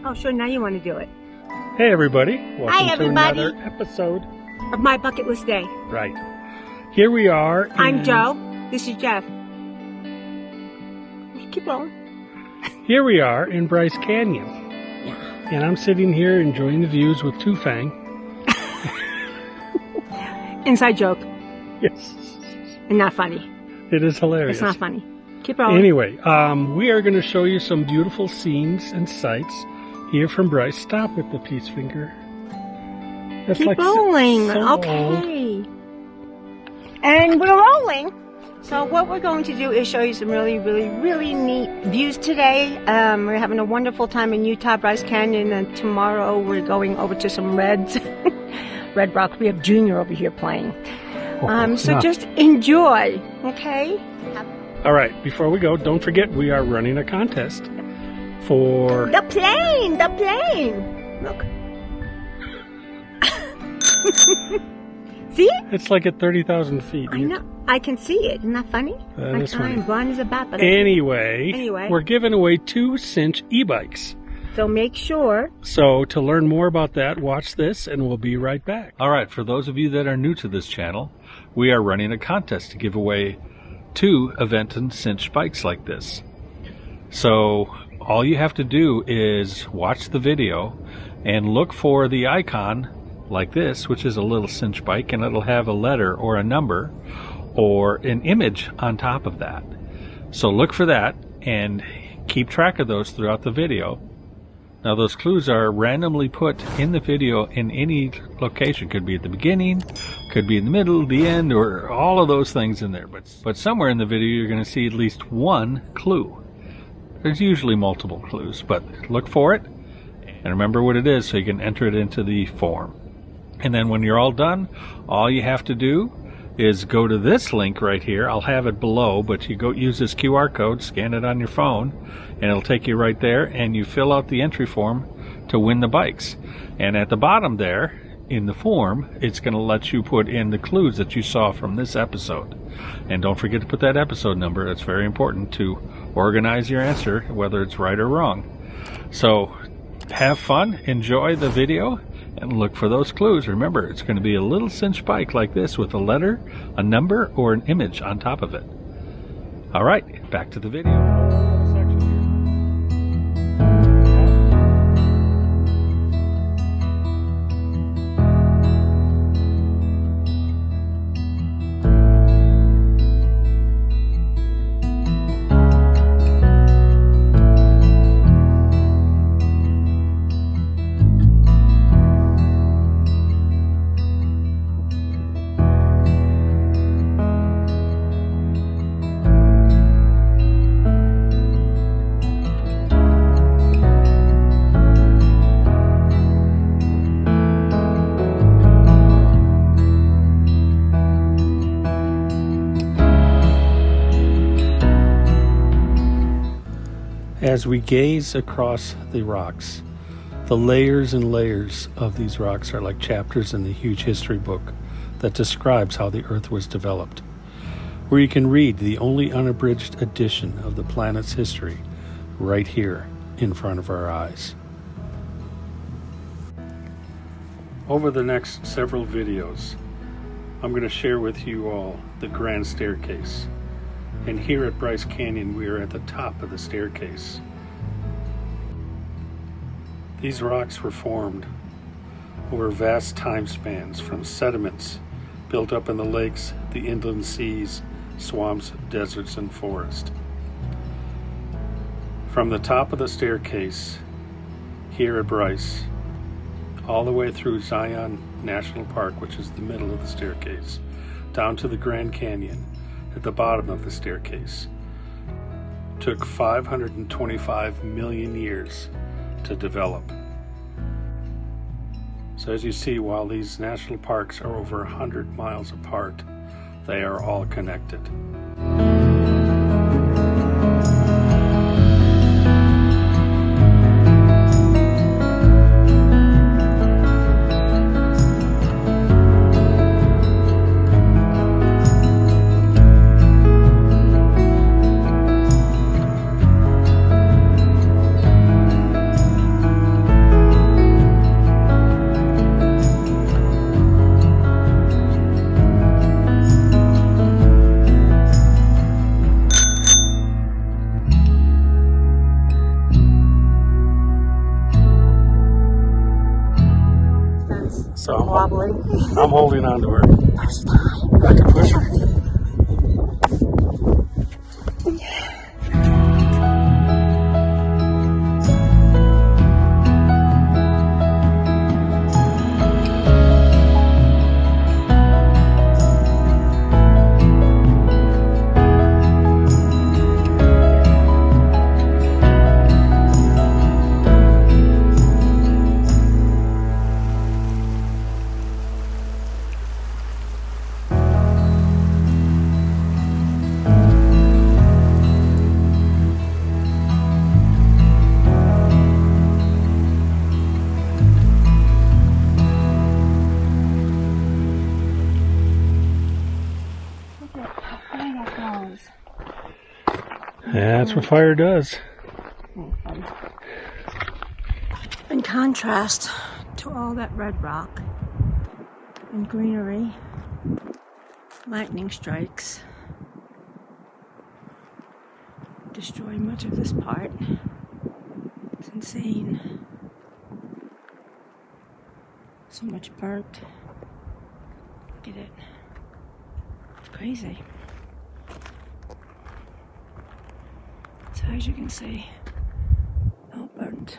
Oh, sure, now you want to do it. Hey, everybody. Welcome Hi, everybody. to another episode Of My Bucket List Day. Right. Here we are. I'm Joe. This is Jeff. Keep rolling. Here we are in Bryce Canyon. Yeah. And I'm sitting here enjoying the views with Two Fang. Inside joke. Yes. And not funny. It is hilarious. It's not funny. Keep rolling. Anyway, we are going to show you some beautiful scenes and sights here from Bryce. Stop with the peace finger. That's Keep like rolling. so Okay. old. And we're rolling. So what we're going to do is show you some really neat views today. We're having a wonderful time in Utah, Bryce Canyon, and tomorrow we're going over to some Reds. Red Rock. We have Junior over here playing. So just enjoy, okay? All right, before we go, don't forget we are running a contest for... The plane! Look. See? It's like at 30,000 feet. I know. I can see it. Isn't that funny? That is funny. I'm blind as a bat. But Anyway, we're giving away 2 cinch e-bikes. So make sure. So to learn more about that, watch this and we'll be right back. All right, for those of you that are new to this channel, we are running a contest to give away 2 Aventon cinch bikes like this. So all you have to do is watch the video and look for the icon like this, which is a little cinch bike, and it'll have a letter or a number or an image on top of that. So look for that and keep track of those throughout the video. Now those clues are randomly put in the video in any location. Could be at the beginning, could be in the middle, the end, or all of those things in there. But somewhere in the video you're going to see at least 1 clue. There's usually multiple clues, but look for it and remember what it is so you can enter it into the form. And then when you're all done, all you have to do is go to this link right here. I'll have it below, but you go use this QR code, scan it on your phone, and it'll take you right there, and you fill out the entry form to win the bikes. And at the bottom there, in the form, it's going to let you put in the clues that you saw from this episode. And don't forget to put that episode number. That's very important to organize your answer, whether it's right or wrong. So have fun, enjoy the video, and look for those clues. Remember, it's going to be a little cinch bike like this with a letter, a number, or an image on top of it. All right, back to the video. As we gaze across the rocks, the layers and layers of these rocks are like chapters in the huge history book that describes how the Earth was developed, where you can read the only unabridged edition of the planet's history right here in front of our eyes. Over the next several videos, I'm going to share with you all the Grand Staircase. And here at Bryce Canyon, we are at the top of the staircase. These rocks were formed over vast time spans from sediments built up in the lakes, the inland seas, swamps, deserts, and forest. From the top of the staircase here at Bryce, all the way through Zion National Park, which is the middle of the staircase, down to the Grand Canyon at the bottom of the staircase, took 525 million years to develop. So as you see, while these national parks are over 100 miles apart, they are all connected. So wobbling. I'm holding on to her. First time. I can push her. Yeah, that's what fire does. In contrast to all that red rock and greenery, lightning strikes destroy much of this part. It's insane. So much burnt. Look at it. It's crazy. So as you can see, all burnt.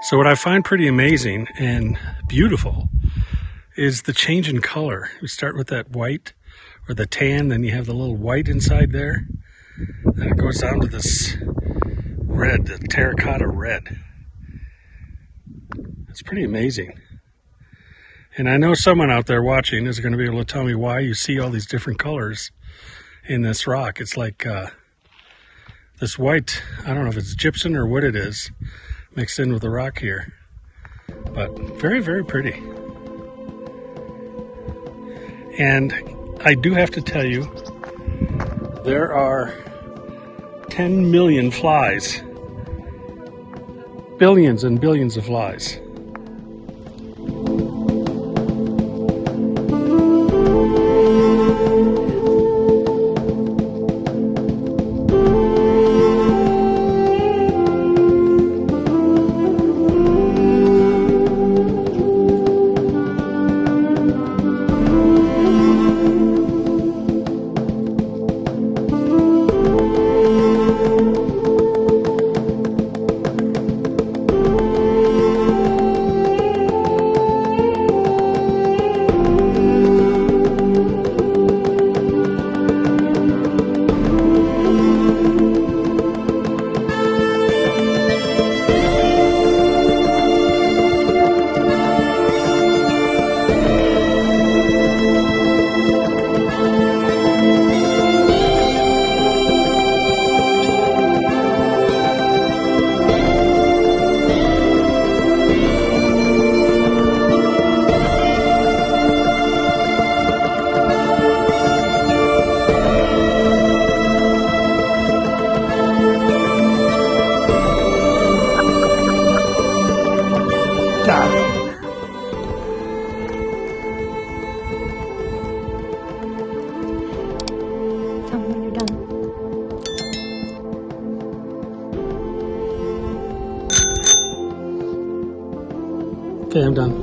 So what I find pretty amazing and beautiful is the change in color. We start with that white or the tan, then you have the little white inside there. Then it goes down to this red, the terracotta red. It's pretty amazing. And I know someone out there watching is going to be able to tell me why you see all these different colors in this rock. It's like this white, I don't know if it's gypsum or what it is, mixed in with the rock here. But very, very pretty. And I do have to tell you, there are 10 million flies. Billions and billions of flies. Tell me when you're done. Okay, I'm done.